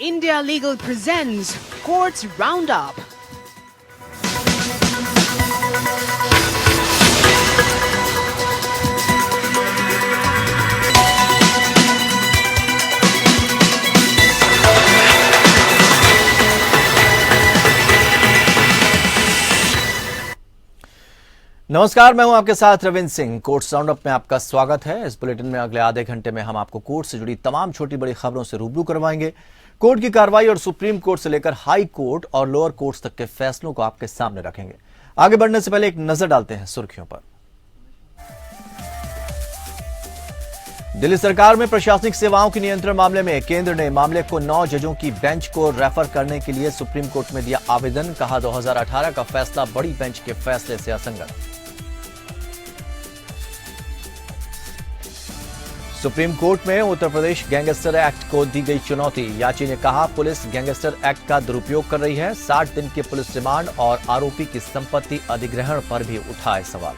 India Legal presents Courts Roundup. नमस्कार, मैं हूं आपके साथ रविंद्र सिंह। कोर्ट्स राउंडअप में आपका स्वागत है। इस बुलेटिन में अगले आधे घंटे में हम आपको कोर्ट से जुड़ी तमाम छोटी बड़ी खबरों से रूबरू करवाएंगे। कोर्ट की कार्रवाई और सुप्रीम कोर्ट से लेकर हाई कोर्ट और लोअर कोर्ट्स तक के फैसलों को आपके सामने रखेंगे। आगे बढ़ने से पहले एक नजर डालते हैं सुर्खियों पर। दिल्ली सरकार में प्रशासनिक सेवाओं के नियंत्रण मामले में केंद्र ने मामले को 9 जजों की बेंच को रेफर करने के लिए सुप्रीम कोर्ट में दिया आवेदन। कहा 2018 का फैसला बड़ी बेंच के फैसले से असंगत। सुप्रीम कोर्ट में उत्तर प्रदेश गैंगस्टर एक्ट को दी गई चुनौती। याची ने कहा पुलिस गैंगस्टर एक्ट का दुरुपयोग कर रही है। 60 दिन के पुलिस रिमांड और आरोपी की संपत्ति अधिग्रहण पर भी उठाए सवाल।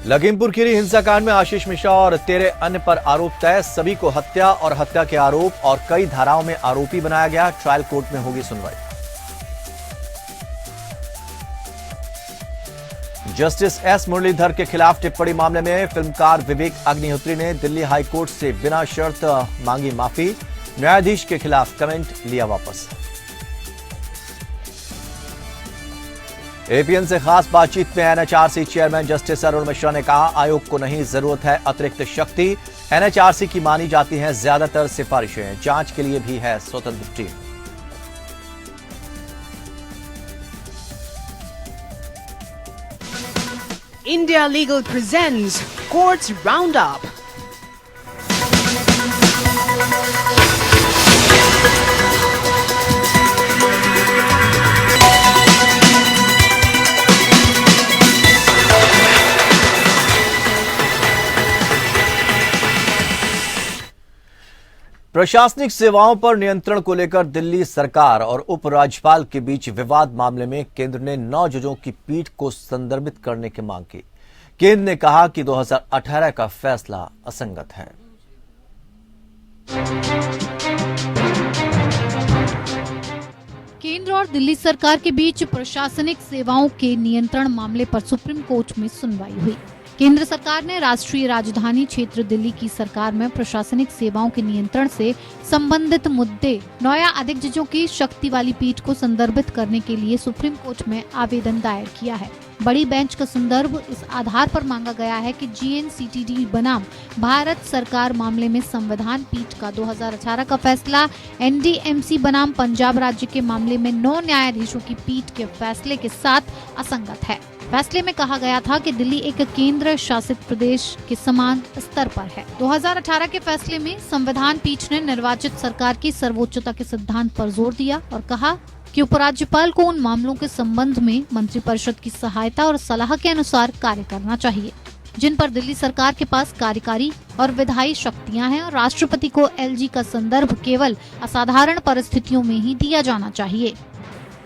लखीमपुर खीरी हिंसाकांड में आशीष मिश्रा और 13 अन्य पर आरोप तय। सभी को हत्या और हत्या के आरोप और कई धाराओं में आरोपी बनाया गया। ट्रायल कोर्ट में होगी सुनवाई। जस्टिस एस मुरलीधर के खिलाफ टिप्पणी मामले में फिल्मकार विवेक अग्निहोत्री ने दिल्ली हाई कोर्ट से बिना शर्त मांगी माफी। न्यायाधीश के खिलाफ कमेंट लिया वापस। एपीएन से खास बातचीत में NHRC chairman justice Arun Mishra ने कहा आयोग को नहीं जरूरत है अतिरिक्त शक्ति। एनएचआरसी की मानी जाती हैं ज्यादातर सिफारिशें। जांच के लिए भी है स्वतंत्र team. India Legal presents Courts Roundup. प्रशासनिक सेवाओं पर नियंत्रण को लेकर दिल्ली सरकार और उपराज्यपाल के बीच विवाद मामले में केंद्र ने 9 जजों की पीठ को संदर्भित करने की मांग की। केंद्र ने कहा कि 2018 का फैसला असंगत है। केंद्र और दिल्ली सरकार के बीच प्रशासनिक सेवाओं के नियंत्रण मामले पर सुप्रीम कोर्ट में सुनवाई हुई। केंद्र सरकार ने राष्ट्रीय राजधानी क्षेत्र दिल्ली की सरकार में प्रशासनिक सेवाओं के नियंत्रण से संबंधित मुद्दे 9 या अधिक जजों की शक्ति वाली पीठ को संदर्भित करने के लिए सुप्रीम कोर्ट में आवेदन दायर किया है। बड़ी बेंच का संदर्भ इस आधार पर मांगा गया है कि जीएनसीटीडी बनाम भारत सरकार मामले में संविधान पीठ का 2018 का फैसला एनडीएमसी बनाम पंजाब राज्य के मामले में 9 न्यायाधीशों की पीठ के फैसले के साथ असंगत है। फैसले में कहा गया था कि दिल्ली एक केंद्र शासित प्रदेश के समान स्तर पर है। 2018 के फैसले में संविधान पीठ ने निर्वाचित सरकार की सर्वोच्चता के सिद्धांत पर जोर दिया और कहा कि उपराज्यपाल को उन मामलों के संबंध में मंत्रिपरिषद की सहायता और सलाह के अनुसार कार्य करना चाहिए जिन पर दिल्ली सरकार के पास कार्यकारी और विधायी शक्तियां हैं और राष्ट्रपति को एलजी का संदर्भ केवल असाधारण परिस्थितियों में ही दिया जाना चाहिए।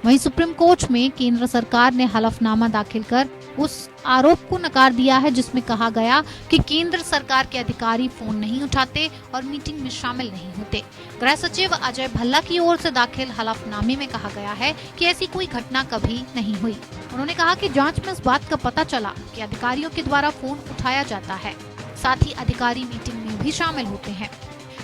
वहीं सुप्रीम कोर्ट में केंद्र सरकार ने हलफनामा दाखिल कर उस आरोप को नकार दिया है जिसमें कहा गया कि केंद्र सरकार के अधिकारी फोन नहीं उठाते और मीटिंग में शामिल नहीं होते। गृह सचिव अजय भल्ला की ओर से दाखिल हलफनामे में कहा गया है कि ऐसी कोई घटना कभी नहीं हुई। उन्होंने कहा कि जांच में इस बात का पता चला कि अधिकारियों के द्वारा फोन उठाया जाता है, साथ ही अधिकारी मीटिंग में भी शामिल होते हैं।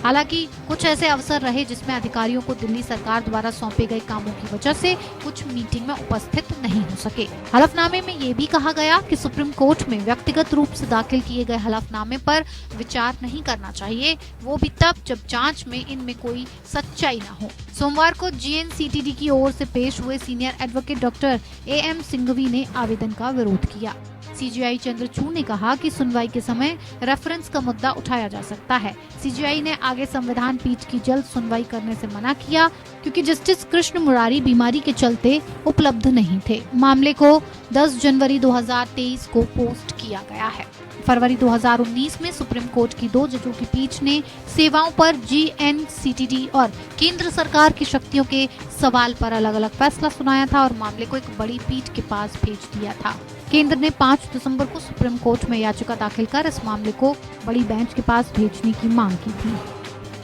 हालांकि कुछ ऐसे अवसर रहे जिसमें अधिकारियों को दिल्ली सरकार द्वारा सौंपे गए कामों की वजह से कुछ मीटिंग में उपस्थित नहीं हो सके। हलफनामे में ये भी कहा गया कि सुप्रीम कोर्ट में व्यक्तिगत रूप से दाखिल किए गए हलफनामे पर विचार नहीं करना चाहिए, वो भी तब जब जांच में इनमें कोई सच्चाई न हो। सोमवार को जीएनसीटीडी की ओर से पेश हुए senior advocate doctor am Singhvi ने आवेदन का विरोध किया। सीजीआई चंद्रचूड़ ने कहा कि सुनवाई के समय रेफरेंस का मुद्दा उठाया जा सकता है। सीजीआई ने आगे संविधान पीठ की जल्द सुनवाई करने से मना किया क्योंकि जस्टिस कृष्ण मुरारी बीमारी के चलते उपलब्ध नहीं थे। मामले को 10 जनवरी 2023 को पोस्ट किया गया है। फरवरी 2019 में सुप्रीम कोर्ट की 2 जजों की पीठ ने सेवाओं पर जीएनसीटीडी और केंद्र सरकार की शक्तियों के सवाल पर अलग अलग फैसला सुनाया था और मामले को एक बड़ी पीठ के पास भेज दिया था। केंद्र ने 5 दिसंबर को सुप्रीम कोर्ट में याचिका दाखिल कर इस मामले को बड़ी बेंच के पास भेजने की मांग की थी।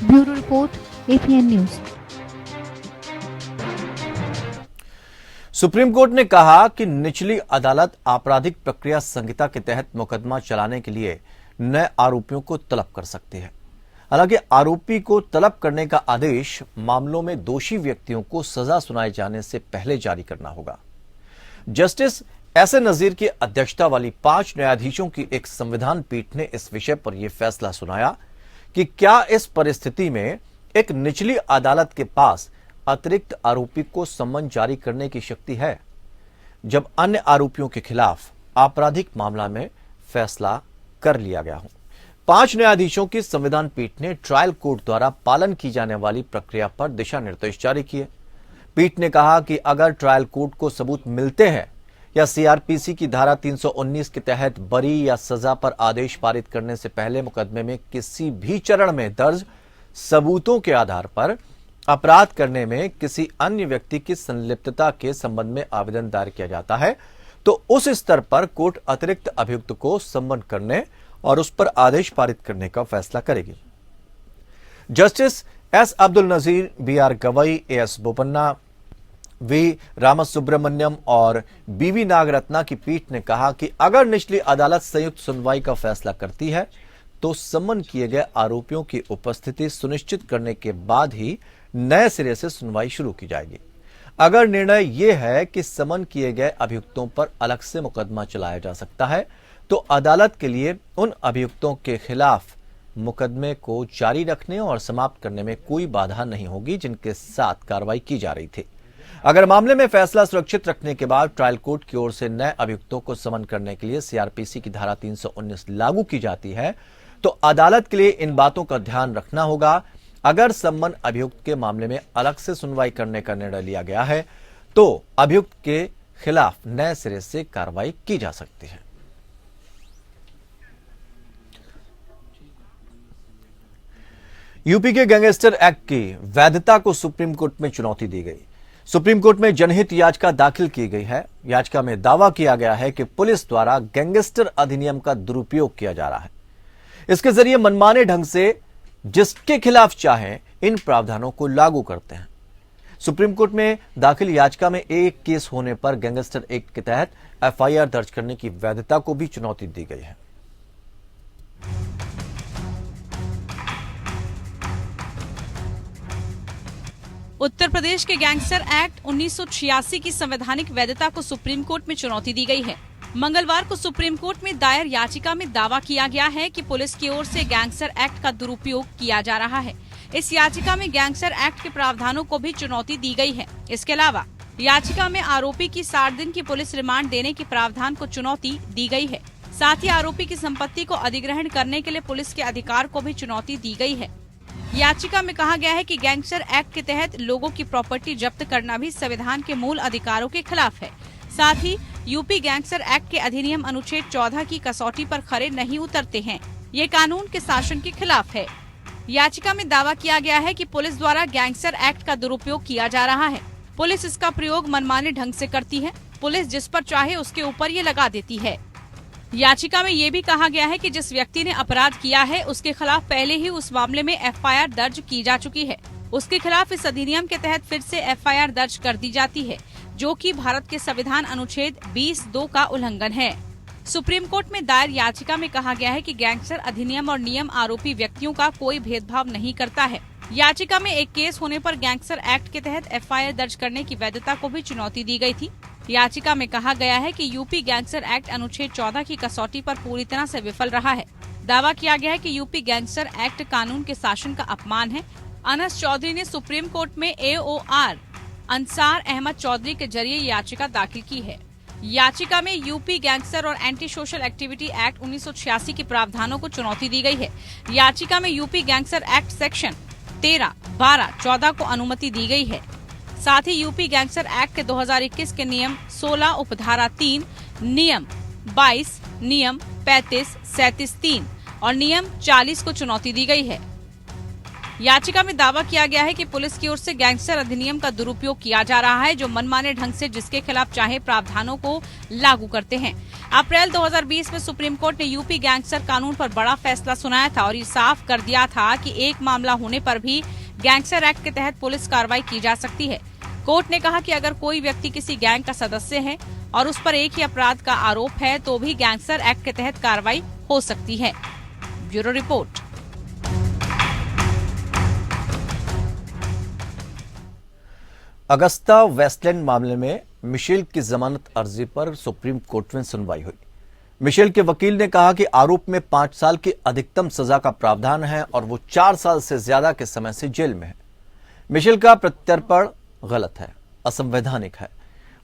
Bureau report, APN news. Supreme court ने कहा कि निचली अदालत आपराधिक प्रक्रिया संहिता के तहत मुकदमा चलाने के लिए नए आरोपियों को तलब कर सकती है। हालांकि आरोपी को तलब करने का आदेश मामलों में दोषी व्यक्तियों को सजा सुनाए जाने से पहले जारी करना होगा। जस्टिस एस.ए. नजीर की अध्यक्षता वाली 5 न्यायाधीशों की एक संविधान पीठ ने इस विषय पर यह फैसला सुनाया कि क्या इस परिस्थिति में एक निचली अदालत के पास अतिरिक्त आरोपी को सम्मन जारी करने की शक्ति है, जब अन्य आरोपियों के खिलाफ आपराधिक मामला में फैसला कर लिया गया हो। 5 न्यायाधीशों की संविधान पीठ ने ट्रायल कोर्ट द्वारा पालन की जाने वाली प्रक्रिया पर दिशा निर्देश जारी किए। पीठ ने कहा कि अगर ट्रायल कोर्ट को सबूत मिलते हैं या सीआरपीसी की धारा 319 के तहत बरी या सजा पर आदेश पारित करने से पहले मुकदमे में किसी भी चरण में दर्ज सबूतों के आधार पर अपराध करने में किसी अन्य व्यक्ति की संलिप्तता के संबंध में आवेदन दायर किया जाता है, तो उस स्तर पर कोर्ट अतिरिक्त अभियुक्त को सम्मन करने और उस पर आदेश पारित करने का फैसला करेगी। Justice S. Abdul Nazeer, B.R. Gavai, A.S. Bopanna, V. Ramasubramanian और B.V. नागरत्ना की पीठ ने कहा कि अगर निचली अदालत संयुक्त सुनवाई का फैसला करती है तो सम्मन किए गए आरोपियों की उपस्थिति सुनिश्चित करने के बाद ही नए सिरे से सुनवाई शुरू की जाएगी। अगर निर्णय यह है कि समन किए गए अभियुक्तों पर अलग से मुकदमा चलाया जा सकता है, तो अदालत के लिए उन अभियुक्तों के खिलाफ मुकदमे को जारी रखने और समाप्त करने में कोई बाधा नहीं होगी जिनके साथ कार्रवाई की जा रही थी। अगर मामले में फैसला सुरक्षित रखने के बाद ट्रायल कोर्ट की ओर से नए अभियुक्तों को समन करने के लिए सीआरपीसी की धारा 319 लागू की जाती है, तो अदालत के लिए इन बातों का ध्यान रखना होगा। अगर सम्मन अभियुक्त के मामले में अलग से सुनवाई करने का निर्णय लिया गया है, तो अभियुक्त के खिलाफ नए सिरे से कार्रवाई की जा सकती है। यूपी के गैंगस्टर एक्ट की वैधता को सुप्रीम कोर्ट में चुनौती दी गई। सुप्रीम कोर्ट में जनहित याचिका दाखिल की गई है। याचिका में दावा किया गया है कि पुलिस द्वारा गैंगस्टर अधिनियम का दुरुपयोग किया जा रहा है। इसके जरिए मनमाने ढंग से जिसके खिलाफ चाहें इन प्रावधानों को लागू करते हैं। सुप्रीम कोर्ट में दाखिल याचिका में एक केस होने पर गैंगस्टर एक्ट के तहत एफआईआर दर्ज करने की वैधता को भी चुनौती दी गई है। उत्तर प्रदेश के गैंगस्टर एक्ट 1986 की संवैधानिक वैधता को सुप्रीम कोर्ट में चुनौती दी गई है। मंगलवार को सुप्रीम कोर्ट में दायर याचिका में दावा किया गया है कि पुलिस की ओर से गैंगस्टर एक्ट का दुरुपयोग किया जा रहा है। इस याचिका में गैंगस्टर एक्ट के प्रावधानों को भी चुनौती दी गई है। इसके अलावा याचिका में आरोपी की 60 दिन की पुलिस रिमांड देने के प्रावधान को चुनौती दी गई है। साथ ही आरोपी की संपत्ति को अधिग्रहण करने के लिए पुलिस के अधिकार को भी चुनौती दी गई है। याचिका में कहा गया है कि गैंगस्टर एक्ट के तहत लोगों की प्रॉपर्टी जब्त करना भी संविधान के मूल अधिकारों के खिलाफ है। साथ ही यूपी गैंगस्टर एक्ट के अधिनियम अनुच्छेद 14 की कसौटी पर खरे नहीं उतरते हैं। ये कानून के शासन के खिलाफ है। याचिका में दावा किया गया है कि पुलिस द्वारा गैंगस्टर एक्ट का दुरुपयोग किया जा रहा है। पुलिस इसका प्रयोग मनमाने ढंग से करती है। पुलिस जिस पर चाहे उसके ऊपर ये लगा देती है। याचिका में ये भी कहा गया है कि जिस व्यक्ति ने अपराध किया है उसके खिलाफ पहले ही उस मामले में एफआईआर दर्ज की जा चुकी है। उसके खिलाफ इस अधिनियम के तहत फिर से एफआईआर दर्ज कर दी जाती है, जो कि भारत के संविधान अनुच्छेद 20(2) का उल्लंघन है। सुप्रीम कोर्ट में दायर याचिका में कहा गया है कि गैंगस्टर अधिनियम और नियम आरोपी व्यक्तियों का कोई भेदभाव नहीं करता है। याचिका में एक केस होने पर गैंगस्टर एक्ट के तहत एफआईआर दर्ज करने की वैधता को भी चुनौती दी गई थी। याचिका में कहा गया है कि यूपी गैंगस्टर एक्ट अनुच्छेद 14 की कसौटी पर पूरी तरह से विफल रहा है। दावा किया गया है कि यूपी गैंगस्टर एक्ट कानून के शासन का अपमान है। अनस चौधरी ने सुप्रीम कोर्ट में AOR अंसार अहमद चौधरी के जरिए याचिका दाखिल की है। याचिका में यूपी गैंगस्टर और एंटी सोशल एक्टिविटी एक्ट 1986 के प्रावधानों को चुनौती दी गई है। याचिका में यूपी गैंगस्टर एक्ट सेक्शन 13, 12, 14 को अनुमति दी गई है। साथ ही यूपी गैंगस्टर एक्ट के 2021 के नियम 16 उपधारा 3, नियम 22, नियम 35, 37, 3 और नियम 40 को चुनौती दी गई है। याचिका में दावा किया गया है कि पुलिस की ओर से गैंगस्टर अधिनियम का दुरुपयोग किया जा रहा है, जो मनमाने ढंग से जिसके खिलाफ चाहे प्रावधानों को लागू करते हैं। अप्रैल 2020 में सुप्रीम कोर्ट ने यूपी गैंगस्टर कानून पर बड़ा फैसला सुनाया था और ये साफ कर दिया था कि एक मामला होने पर भी गैंगस्टर एक्ट के तहत पुलिस कार्रवाई की जा सकती है। कोर्ट ने कहा कि अगर कोई व्यक्ति किसी गैंग का सदस्य है और उस पर एक ही अपराध का आरोप है तो भी गैंगस्टर एक्ट के तहत कार्रवाई हो सकती है। Bureau report. अगस्ता वेस्टलैंड मामले में मिशेल की जमानत अर्जी पर सुप्रीम कोर्ट में सुनवाई हुई। मिशेल के वकील ने कहा कि आरोप में 5 साल की अधिकतम सजा का प्रावधान है और वो 4 साल से ज्यादा के समय से जेल में है। मिशेल का प्रत्यर्पण गलत है, असंवैधानिक है।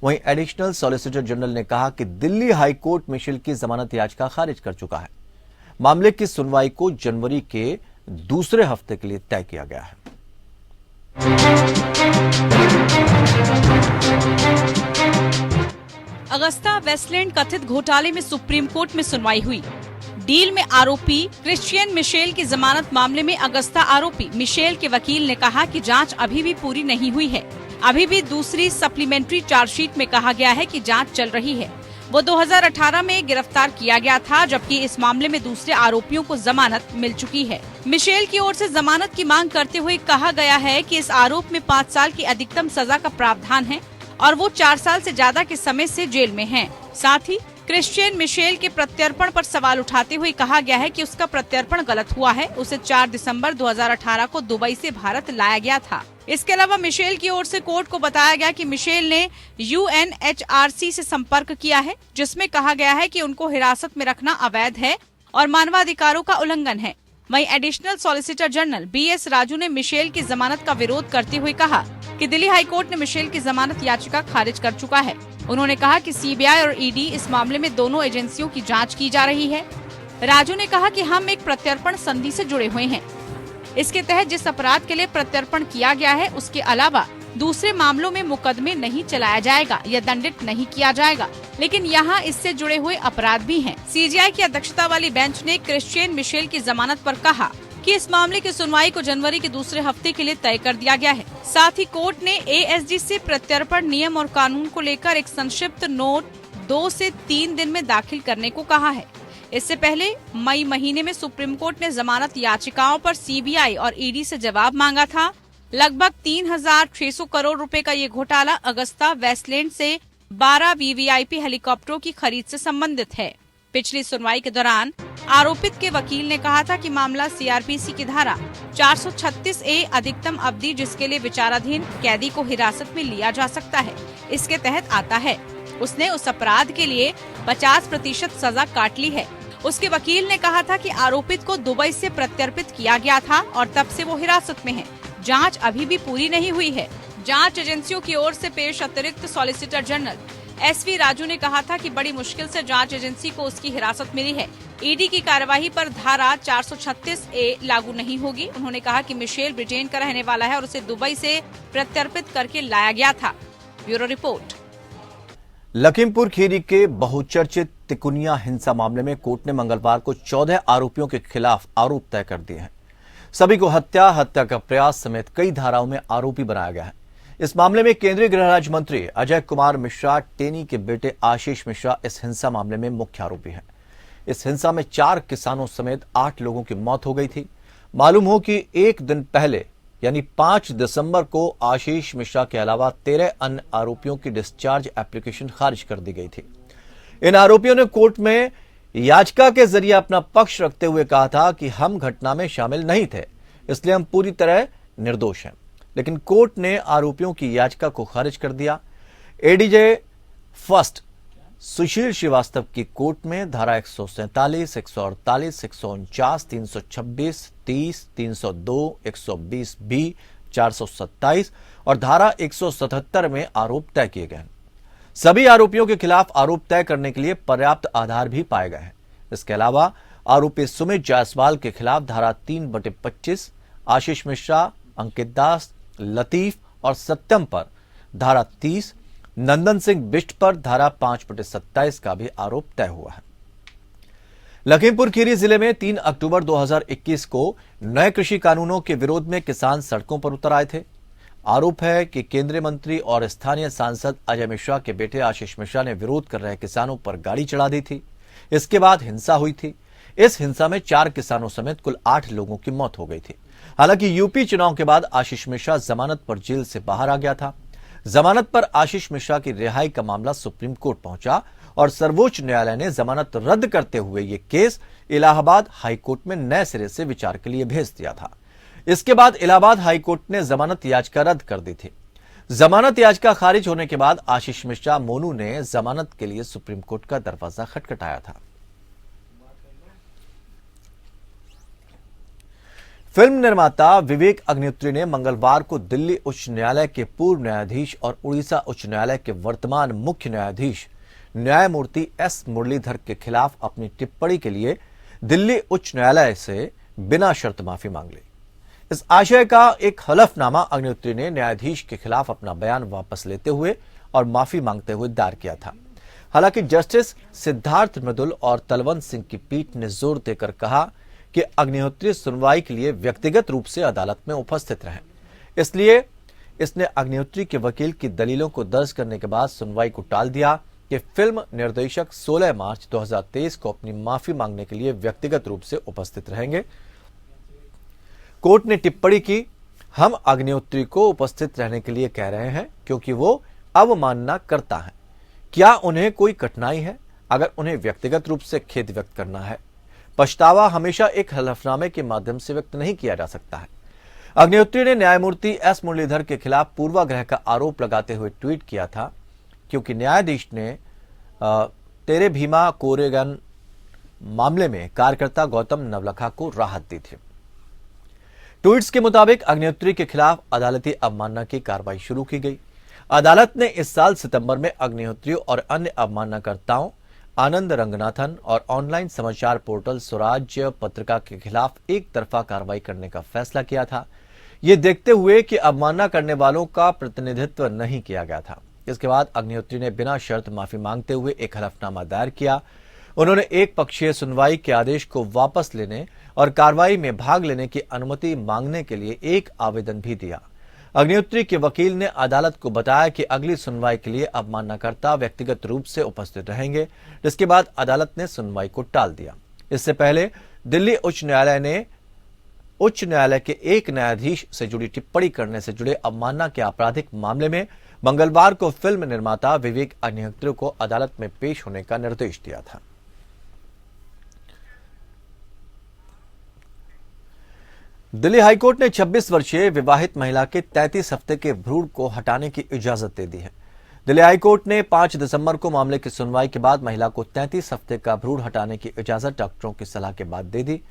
वहीं एडिशनल सॉलिसिटर जनरल ने कहा कि दिल्ली हाई कोर्ट मिशेल की जमानत याचिका खारिज कर चुका है। मामले की सुनवाई को जनवरी के दूसरे हफ्ते के लिए तय किया गया है। अगस्ता वेस्टलैंड कथित घोटाले में सुप्रीम कोर्ट में सुनवाई हुई। डील में आरोपी क्रिश्चियन मिशेल की जमानत मामले में अगस्ता आरोपी मिशेल के वकील ने कहा कि जांच अभी भी पूरी नहीं हुई है। अभी भी दूसरी सप्लीमेंट्री चार्जशीट में कहा गया है कि जांच चल रही है। वो 2018 में गिरफ्तार किया गया था, जबकि इस मामले में दूसरे आरोपियों को जमानत मिल चुकी है। मिशेल की ओर से जमानत की मांग करते हुए कहा गया है कि इस आरोप में 5 साल की अधिकतम सजा का प्रावधान है और वो 4 साल से ज्यादा के समय से जेल में हैं। साथ ही क्रिश्चियन मिशेल के प्रत्यर्पण पर सवाल उठाते हुए कहा गया है कि उसका प्रत्यर्पण गलत हुआ है। उसे 4 दिसंबर 2018 को दुबई से भारत लाया गया था। इसके अलावा मिशेल की ओर से कोर्ट को बताया गया कि मिशेल ने UNHRC से संपर्क किया है, जिसमें कहा गया है कि उनको हिरासत में रखना अवैध है और मानवाधिकारों का उल्लंघन है। वहीं additional solicitor general BS Raju ने मिशेल की जमानत का विरोध करते हुए कहा कि दिल्ली हाई कोर्ट ने मिशेल की जमानत याचिका खारिज कर चुका है। उन्होंने कहा कि CBI और ED इस मामले में दोनों एजेंसियों की जांच की जा रही है। राजू ने कहा कि हम एक प्रत्यर्पण संधि से जुड़े हुए हैं। इसके तहत जिस अपराध के लिए प्रत्यर्पण किया गया है उसके अलावा दूसरे मामलों में मुकदमे नहीं चलाया जाएगा या दंडित नहीं किया जाएगा, लेकिन यहाँ इससे जुड़े हुए अपराध भी हैं। CGI की अध्यक्षता वाली बेंच ने क्रिश्चियन मिशेल की जमानत पर कहा कि इस मामले की सुनवाई को जनवरी के दूसरे हफ्ते के लिए तय कर दिया गया है। साथ ही कोर्ट ने ASG से प्रत्यर्पण नियम और कानून को लेकर एक संक्षिप्त नोट 2 से 3 दिन में दाखिल करने को कहा है। इससे पहले मई महीने में सुप्रीम कोर्ट ने जमानत याचिकाओं पर CBI और ED से जवाब मांगा था। लगभग 3,600 करोड़ रुपए का ये घोटाला अगस्ता वेस्टलैंड से 12 VVIP हेलीकॉप्टरों की खरीद से संबंधित है। पिछली सुनवाई के दौरान आरोपित के वकील ने कहा था कि मामला CRPC की धारा 436A अधिकतम अवधि जिसके लिए विचाराधीन कैदी को हिरासत में लिया जा सकता है, इसके तहत आता है। उसने उस अपराध के लिए 50% सजा काट ली है। उसके वकील ने कहा था कि आरोपित को दुबई से प्रत्यर्पित किया गया था और तब से वो हिरासत में है। जांच अभी भी पूरी नहीं हुई है। जांच एजेंसियों की ओर से पेश अतिरिक्त सॉलिसिटर जनरल SV राजू ने कहा था कि बड़ी मुश्किल से जांच एजेंसी को उसकी हिरासत मिली है। ED की कार्यवाही पर धारा 436A लागू नहीं होगी। उन्होंने कहा कि मिशेल ब्रिटेन का रहने वाला है और उसे दुबई से प्रत्यर्पित करके लाया गया था। Bureau report. लखीमपुर खीरी के बहुचर्चित तिकुनिया हिंसा मामले में कोर्ट ने मंगलवार को 14 आरोपियों के खिलाफ आरोप तय कर दिए हैं। सभी को हत्या का प्रयास समेत कई धाराओं में आरोपी बनाया गया है। इस मामले में केंद्रीय गृह राज्य मंत्री अजय कुमार मिश्रा टेनी के बेटे आशीष मिश्रा इस हिंसा मामले में मुख्य आरोपी हैं। इस हिंसा में 4 किसानों समेत 8 लोगों की मौत हो गई थी। मालूम हो कि एक दिन पहले यानी 5 दिसंबर को आशीष मिश्रा के अलावा 13 अन्य आरोपियों की डिस्चार्ज एप्लीकेशन खारिज कर दी गई थी। इन आरोपियों ने कोर्ट में याचिका के जरिए अपना पक्ष रखते हुए कहा था कि हम घटना में शामिल नहीं थे, इसलिए हम पूरी तरह निर्दोष हैं। लेकिन कोर्ट ने आरोपियों की याचिका को खारिज कर दिया। ADJ फर्स्ट सुशील श्रीवास्तव की कोर्ट में धारा 147, 148, 149, 326, 30, 302, 120B, 427 और धारा 177 में आरोप तय किए गए हैं। सभी आरोपियों के खिलाफ आरोप तय करने के लिए पर्याप्त आधार भी पाए गए हैं। इसके अलावा आरोपी सुमित जायसवाल के खिलाफ धारा 3/25, आशीष मिश्रा, अंकित दास, लतीफ और सत्यम पर धारा 30, नंदन सिंह बिष्ट पर धारा 5/27 का भी आरोप तय हुआ है। लखीमपुर खीरी जिले में 3 अक्टूबर 2021 को नए कृषि कानूनों के विरोध में किसान सड़कों पर उतर आए थे। आरोप है कि केंद्रीय मंत्री और स्थानीय सांसद अजय मिश्रा के बेटे आशीष मिश्रा ने विरोध कर रहे किसानों पर गाड़ी चढ़ा दी थी। इसके बाद हिंसा हुई थी। इस हिंसा में 4 किसानों समेत कुल 8 लोगों की मौत हो गई थी। हालांकि यूपी चुनाव के बाद आशीष मिश्रा जमानत पर जेल से बाहर आ गया था। जमानत पर आशीष मिश्रा की रिहाई का मामला सुप्रीम कोर्ट पहुंचा और सर्वोच्च न्यायालय ने जमानत रद्द करते हुए यह केस इलाहाबाद हाई कोर्ट में नए सिरे से विचार के लिए भेज दिया था। इसके बाद इलाहाबाद हाई कोर्ट ने जमानत याचिका रद्द कर दी थी। जमानत याचिका खारिज होने के बाद आशीष मिश्रा मोनू ने जमानत के लिए सुप्रीम कोर्ट का दरवाजा खटखटाया था। फिल्म निर्माता विवेक अग्निहोत्री ने मंगलवार को दिल्ली उच्च न्यायालय के पूर्व न्यायाधीश और उड़ीसा उच्च न्यायालय के वर्तमान मुख्य न्यायाधीश न्यायमूर्ति एस मुरलीधर के खिलाफ अपनी टिप्पणी के लिए दिल्ली उच्च न्यायालय से बिना शर्त माफी मांग ली। इस आशय का एक हलफनामा अग्निहोत्री ने न्यायाधीश के खिलाफ अपना बयान वापस लेते हुए और माफी मांगते हुए दायर किया था। हालांकि जस्टिस सिद्धार्थ मृदुल और तलवंत सिंह की पीठ ने जोर देकर कहा कि अग्निहोत्री सुनवाई के लिए व्यक्तिगत रूप से अदालत में उपस्थित रहे, इसलिए इसने अग्निहोत्री के वकील की दलीलों को दर्ज करने के बाद सुनवाई को टाल दिया कि फिल्म निर्देशक 16 मार्च 2023 को अपनी माफी मांगने के लिए व्यक्तिगत रूप से उपस्थित रहेंगे। कोर्ट ने टिप्पणी की, हम अग्निहोत्री को उपस्थित रहने के लिए कह रहे हैं क्योंकि वो अवमानना करता है। क्या उन्हें कोई कठिनाई है? अगर उन्हें व्यक्तिगत रूप से खेद व्यक्त करना है, पछतावा हमेशा एक हलफनामे के माध्यम से व्यक्त नहीं किया जा सकता है। अग्निहोत्री ने न्यायमूर्ति एस मुरलीधर के खिलाफ पूर्वाग्रह का आरोप लगाते हुए ट्वीट किया था क्योंकि न्यायाधीश ने तेरे भीमा कोरेगन मामले में कार्यकर्ता गौतम नवलखा को राहत दी थी। ट्वीट्स के मुताबिक अग्निहोत्री के खिलाफ अदालती अवमानना की कार्रवाई शुरू की गई। अदालत ने इस साल सितंबर में अग्निहोत्री और अन्य अवमाननाकर्ताओं आनंद रंगनाथन और ऑनलाइन समाचार पोर्टल स्वराज्य पत्रिका के खिलाफ एक तरफा कार्रवाई करने का फैसला किया था, ये देखते हुए कि अवमानना करने वालों का प्रतिनिधित्व नहीं किया गया था। इसके बाद अग्निहोत्री ने बिना शर्त माफी मांगते हुए एक हलफनामा दायर किया। उन्होंने एक पक्षीय सुनवाई के आदेश को वापस लेने और कार्रवाई में भाग लेने की अनुमति मांगने के लिए एक आवेदन भी दिया। अग्निहोत्री के वकील ने अदालत को बताया कि अगली सुनवाई के लिए अवमाननाकर्ता व्यक्तिगत रूप से उपस्थित रहेंगे, जिसके बाद अदालत ने सुनवाई को टाल दिया। इससे पहले दिल्ली उच्च न्यायालय ने उच्च न्यायालय के एक न्यायाधीश से जुड़ी टिप्पणी करने से जुड़े अवमानना के आपराधिक मामले में मंगलवार को फिल्म निर्माता विवेक अग्निहोत्री को अदालत में पेश होने का निर्देश दिया था। दिल्ली हाईकोर्ट ने 26 वर्षीय विवाहित महिला के 33 हफ्ते के भ्रूण को हटाने की इजाजत दे दी है। दिल्ली हाईकोर्ट ने 5 दिसंबर को मामले की सुनवाई के बाद महिला को 33 हफ्ते का भ्रूण हटाने की इजाजत डॉक्टरों की सलाह के बाद दे दी।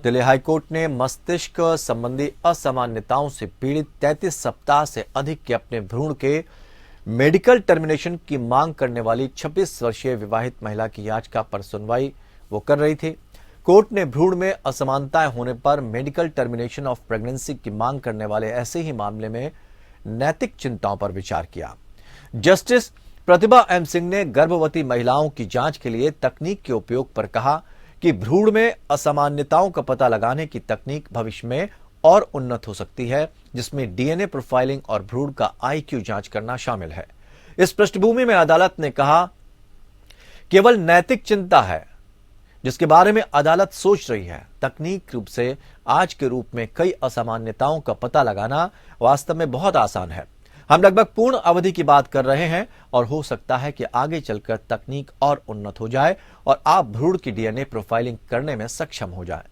दिल्ली हाईकोर्ट ने मस्तिष्क संबंधी असामान्यताओं से पीड़ित 33 सप्ताह से अधिक के अपने भ्रूण के मेडिकल टर्मिनेशन की मांग करने वाली 26 वर्षीय विवाहित महिला की याचिका पर सुनवाई वो कर रही थी। कोर्ट ने भ्रूण में असमानताएं होने पर मेडिकल टर्मिनेशन ऑफ प्रेगनेंसी की मांग करने वाले ऐसे ही मामले में नैतिक चिंताओं पर विचार किया। जस्टिस प्रतिभा एम सिंह ने गर्भवती महिलाओं की जांच के लिए तकनीक के उपयोग पर कहा कि भ्रूण में असामान्यताओं का पता लगाने की तकनीक भविष्य में और उन्नत हो सकती है, जिसमें डीएनए प्रोफाइलिंग और भ्रूण का आईक्यू जांच करना शामिल है। इस पृष्ठभूमि में अदालत ने कहा, केवल नैतिक चिंता है जिसके बारे में अदालत सोच रही है। तकनीक रूप से आज के रूप में कई असामान्यताओं का पता लगाना वास्तव में बहुत आसान है। हम लगभग पूर्ण अवधि की बात कर रहे हैं और हो सकता है कि आगे चलकर तकनीक और उन्नत हो जाए और आप भ्रूण की डीएनए प्रोफाइलिंग करने में सक्षम हो जाए।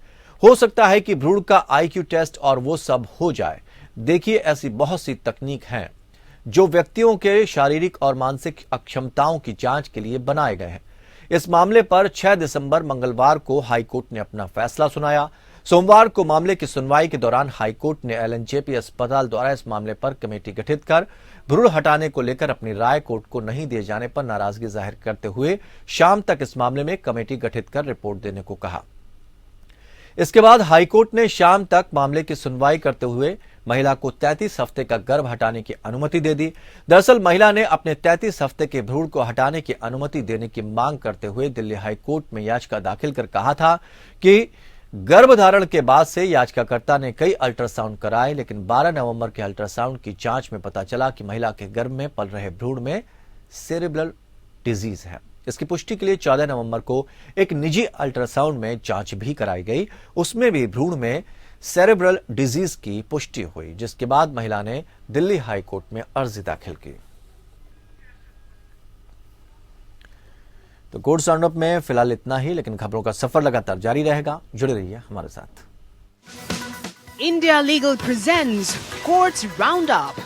हो सकता है कि भ्रूण का आईक्यू टेस्ट और वो सब हो जाए। देखिए, ऐसी बहुत सी तकनीक हैं जो व्यक्तियों के शारीरिक और मानसिक अक्षमताओं की जांच के लिए बनाए गए हैं। इस मामले पर 6 दिसंबर मंगलवार को हाईकोर्ट ने अपना फैसला सुनाया। सोमवार को मामले की सुनवाई के दौरान हाईकोर्ट ने एलएनजेपी अस्पताल द्वारा इस मामले पर कमेटी गठित कर भ्रूण हटाने को लेकर अपनी राय कोर्ट को नहीं दिए जाने पर नाराजगी जाहिर करते हुए शाम तक इस मामले में कमेटी गठित कर रिपोर्ट देने को कहा। इसके बाद हाईकोर्ट ने शाम तक मामले की सुनवाई करते हुए महिला को 33 हफ्ते का गर्भ हटाने की अनुमति दे दी। दरअसल महिला ने अपने 33 हफ्ते के भ्रूण को हटाने की अनुमति देने की मांग करते हुए दिल्ली हाईकोर्ट में याचिका दाखिल कर कहा था कि गर्भधारण के बाद से याचिकाकर्ता ने कई अल्ट्रासाउंड कराए, लेकिन 12 नवंबर के अल्ट्रासाउंड की जांच में पता चला कि महिला के गर्भ में पल रहे भ्रूण में सेरेब्रल डिजीज है। इसकी पुष्टि के लिए 14 नवंबर को एक निजी अल्ट्रासाउंड में जांच भी कराई गई। उसमें भी भ्रूण में सेरेब्रल डिजीज की पुष्टि हुई, जिसके बाद महिला ने दिल्ली हाई कोर्ट में अर्जी दाखिल की। तो कोर्ट राउंड अप में फिलहाल इतना ही, लेकिन खबरों का सफर लगातार जारी रहेगा। जुड़े रहिए हमारे साथ। India Legal presents Courts Roundup.